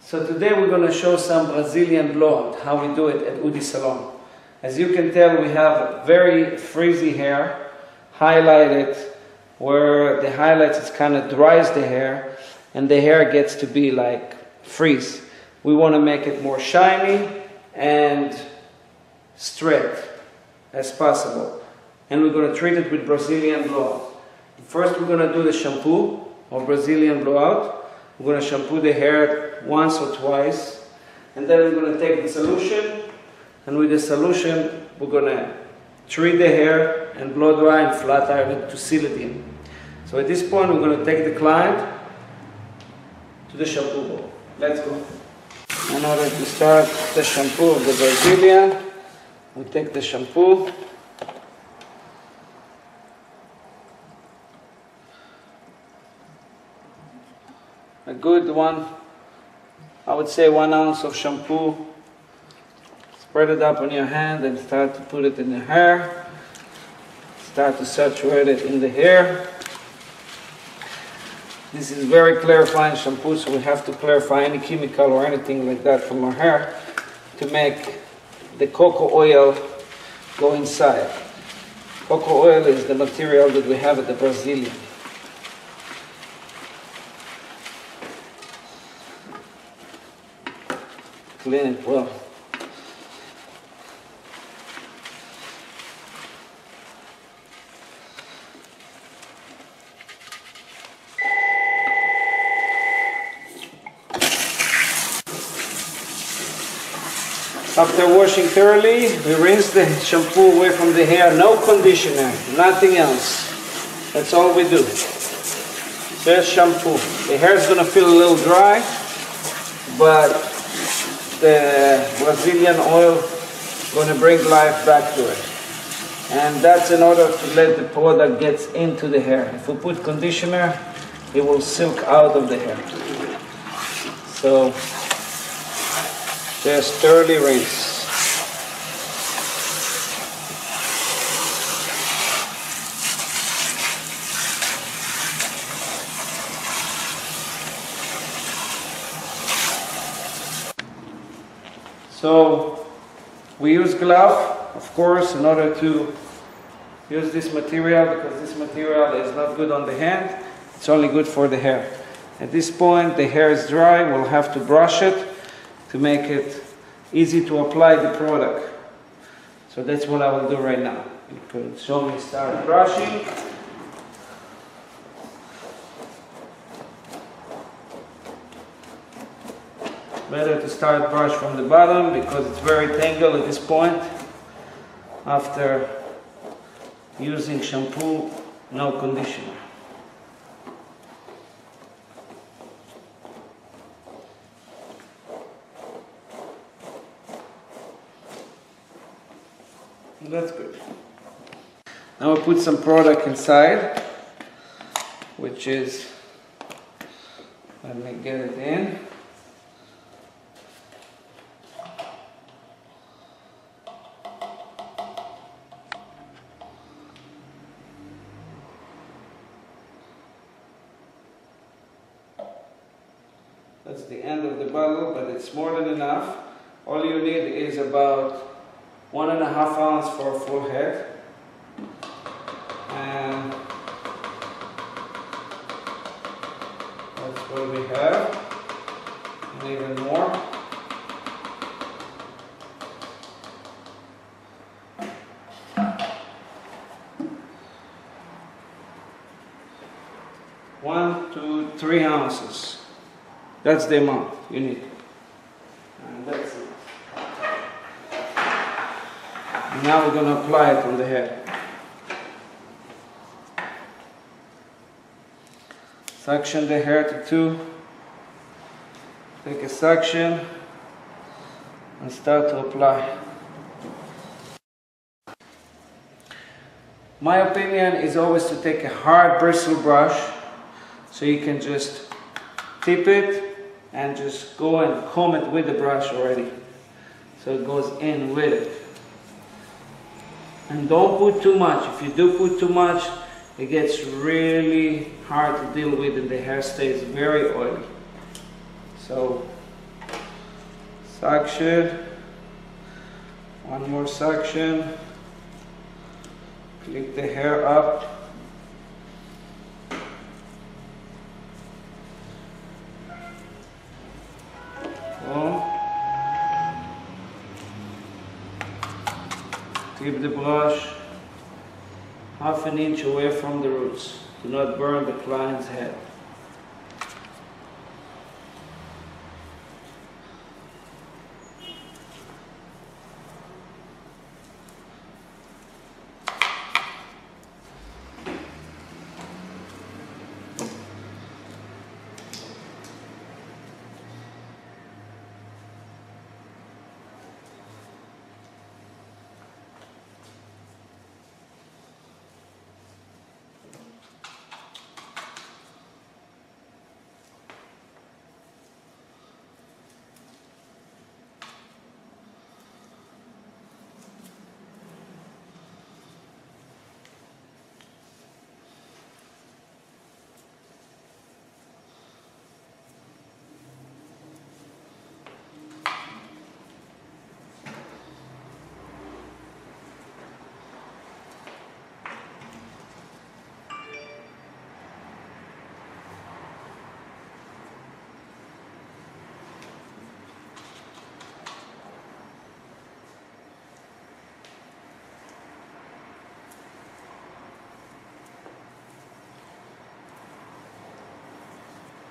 So today we're going to show some Brazilian blowout, how we do it at Udi Salon. As you can tell, we have very frizzy hair, highlighted, where the highlights is kind of dries the hair and the hair gets to be like frizz. We want to make it more shiny and straight as possible. And we're going to treat it with Brazilian blowout. First we're going to do the shampoo of Brazilian blowout. We're going to shampoo the hair once or twice, and then we're going to take the solution, and with the solution we're going to treat the hair and blow dry and flat iron it to seal it in. So at this point we're going to take the client to the shampoo bowl. Let's go. In order to start the shampoo of the Brazilian, we take the shampoo, a good one, I would say 1 ounce of shampoo. Spread it up on your hand and start to put it in the hair. Start to saturate it in the hair. This is very clarifying shampoo, so we have to clarify any chemical or anything like that from our hair to make the cocoa oil go inside. Cocoa oil is the material that we have at the Brazilian. Clean it well. After washing thoroughly, we rinse the shampoo away from the hair. No conditioner, nothing else. That's all we do. Just shampoo. The hair is going to feel a little dry, but the Brazilian oil is going to bring life back to it. And that's in order to let the product get into the hair. If we put conditioner, it will silk out of the hair. So just thoroughly rinse. So we use glove, of course, in order to use this material, because this material is not good on the hand. It's only good for the hair. At this point, the hair is dry. We'll have to brush it to make it easy to apply the product. So that's what I will do right now. You can show me start brushing. Better to start brush from the bottom because it's very tangled at this point. After using shampoo, no conditioner. That's good. Now we'll put some product inside, which is, let me get it in. That's the end of the bottle, but it's more than enough. All you need is about 1.5 ounces for a full head, and that's what we have, and even more. One to 3 ounces. That's the amount you need, and that's it. Now we're going to apply it on the head. Suction the hair to 2. Take a suction and start to apply. My opinion is always to take a hard bristle brush, so you can just tip it and just go and comb it with the brush already. So it goes in with it. And don't put too much. If you do put too much, it gets really hard to deal with and the hair stays very oily. So Suction. One more suction. Click the hair up. Boom. Keep the brush half an inch away from the roots. Do not burn the client's head.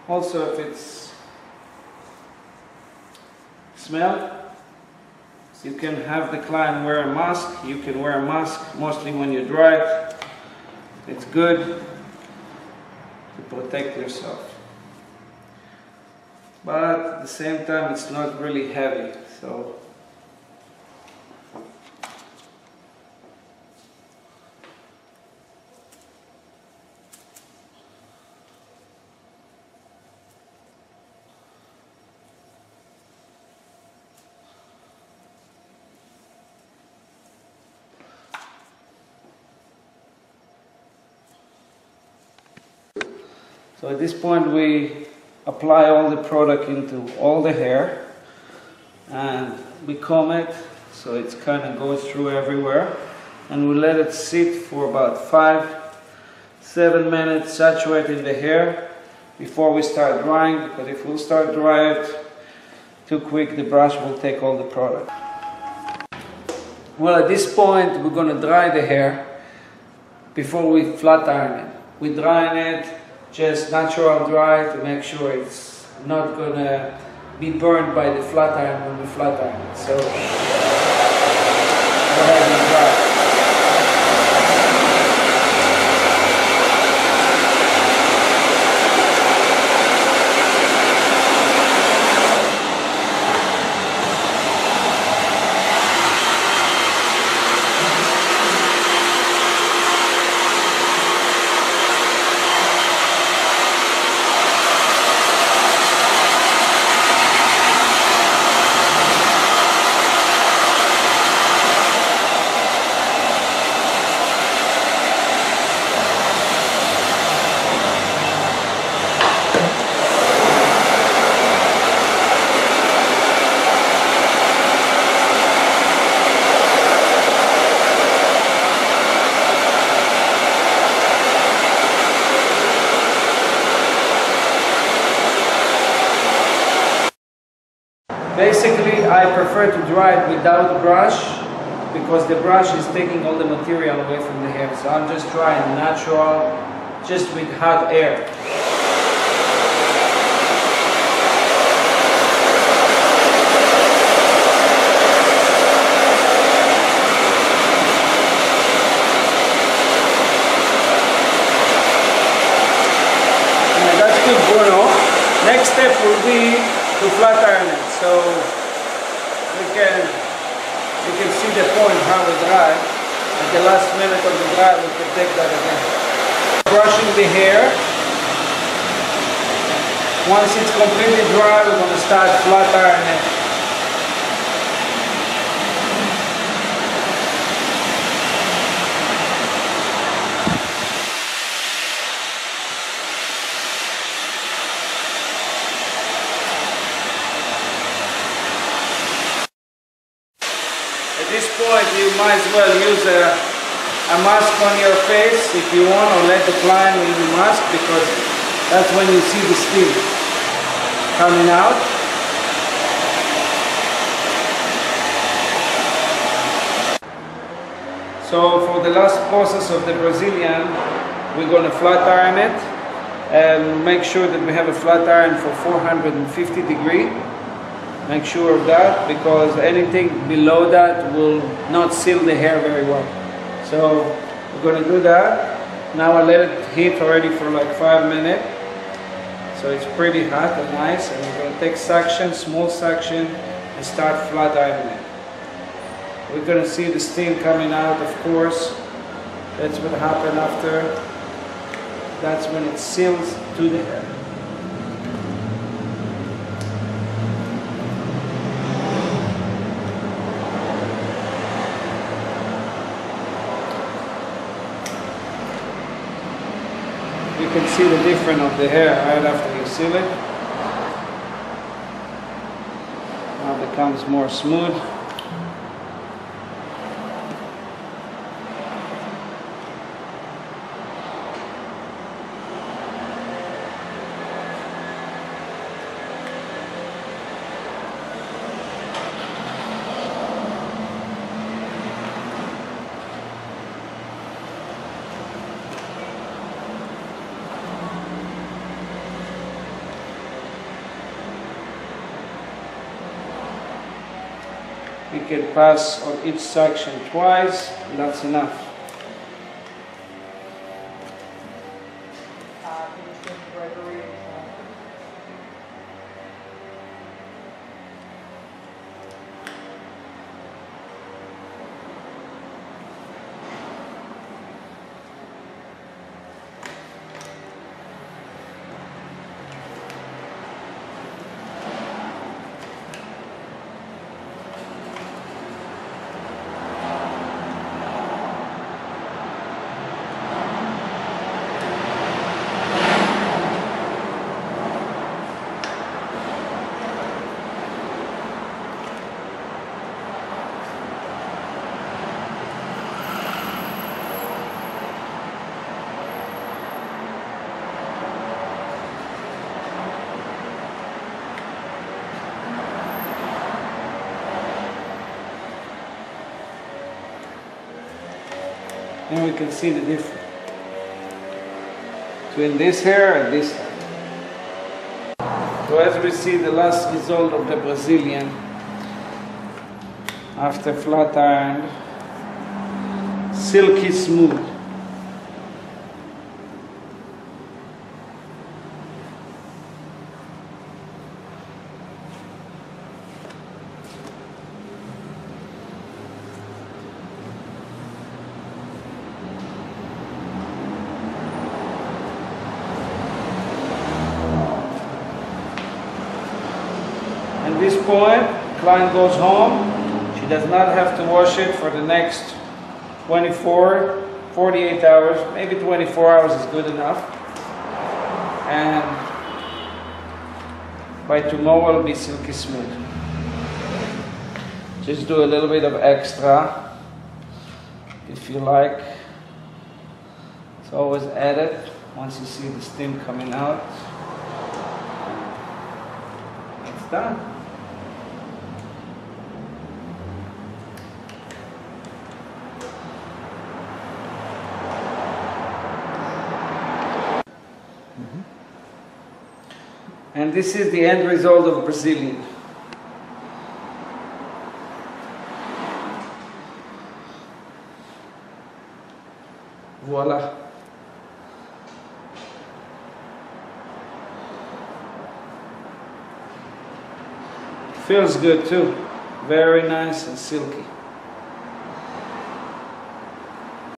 Also, if it's smell, you can have the client wear a mask. You can wear a mask mostly when you dry it. It's good to protect yourself. But at the same time, it's not really heavy. So at this point we apply all the product into all the hair and we comb it so it kind of goes through everywhere, and we let it sit for about 5-7 minutes saturating the hair before we start drying, because if we start drying it too quick, the brush will take all the product. Well, at this point we're going to dry the hair before we flat iron it. We dry it just natural dry to make sure it's not gonna be burned by the flat iron when we flat iron it. So go ahead and dry. Basically, I prefer to dry it without the brush because the brush is taking all the material away from the hair. So I'm just drying natural, just with hot air. Yeah, that's good, Bruno. Next step will be to flat iron it, so you can see the point how we dry. At the last minute of the dry, we can take that again. Brushing the hair. Once it's completely dry, we're going to start flat ironing it. this point you might as well use a mask on your face if you want, or let the client use the mask, because that's when you see the steam coming out. So for the last process of the Brazilian, we're going to flat iron it, and make sure that we have a flat iron for 450 degrees. Make sure of that, because anything below that will not seal the hair very well. So we're going to do that. Now I let it heat already for like 5 minutes. So it's pretty hot and nice, and we're going to take section, small section, and start flat ironing it. We're going to see the steam coming out, of course. That's what happened after. That's when it seals to the hair. You can see the difference of the hair right after you seal it. Now it becomes more smooth. You can pass on each section twice, and that's enough. And we can see the difference between this hair and this hair. So as we see the last result of the Brazilian after flat ironed, silky smooth. At this point, client goes home. She does not have to wash it for the next 24, 48 hours, maybe 24 hours is good enough. And by tomorrow it'll be silky smooth. Just do a little bit of extra if you like. It's always added once you see the steam coming out. It's done. And this is the end result of Brazilian. Voila. Feels good too. Very nice and silky.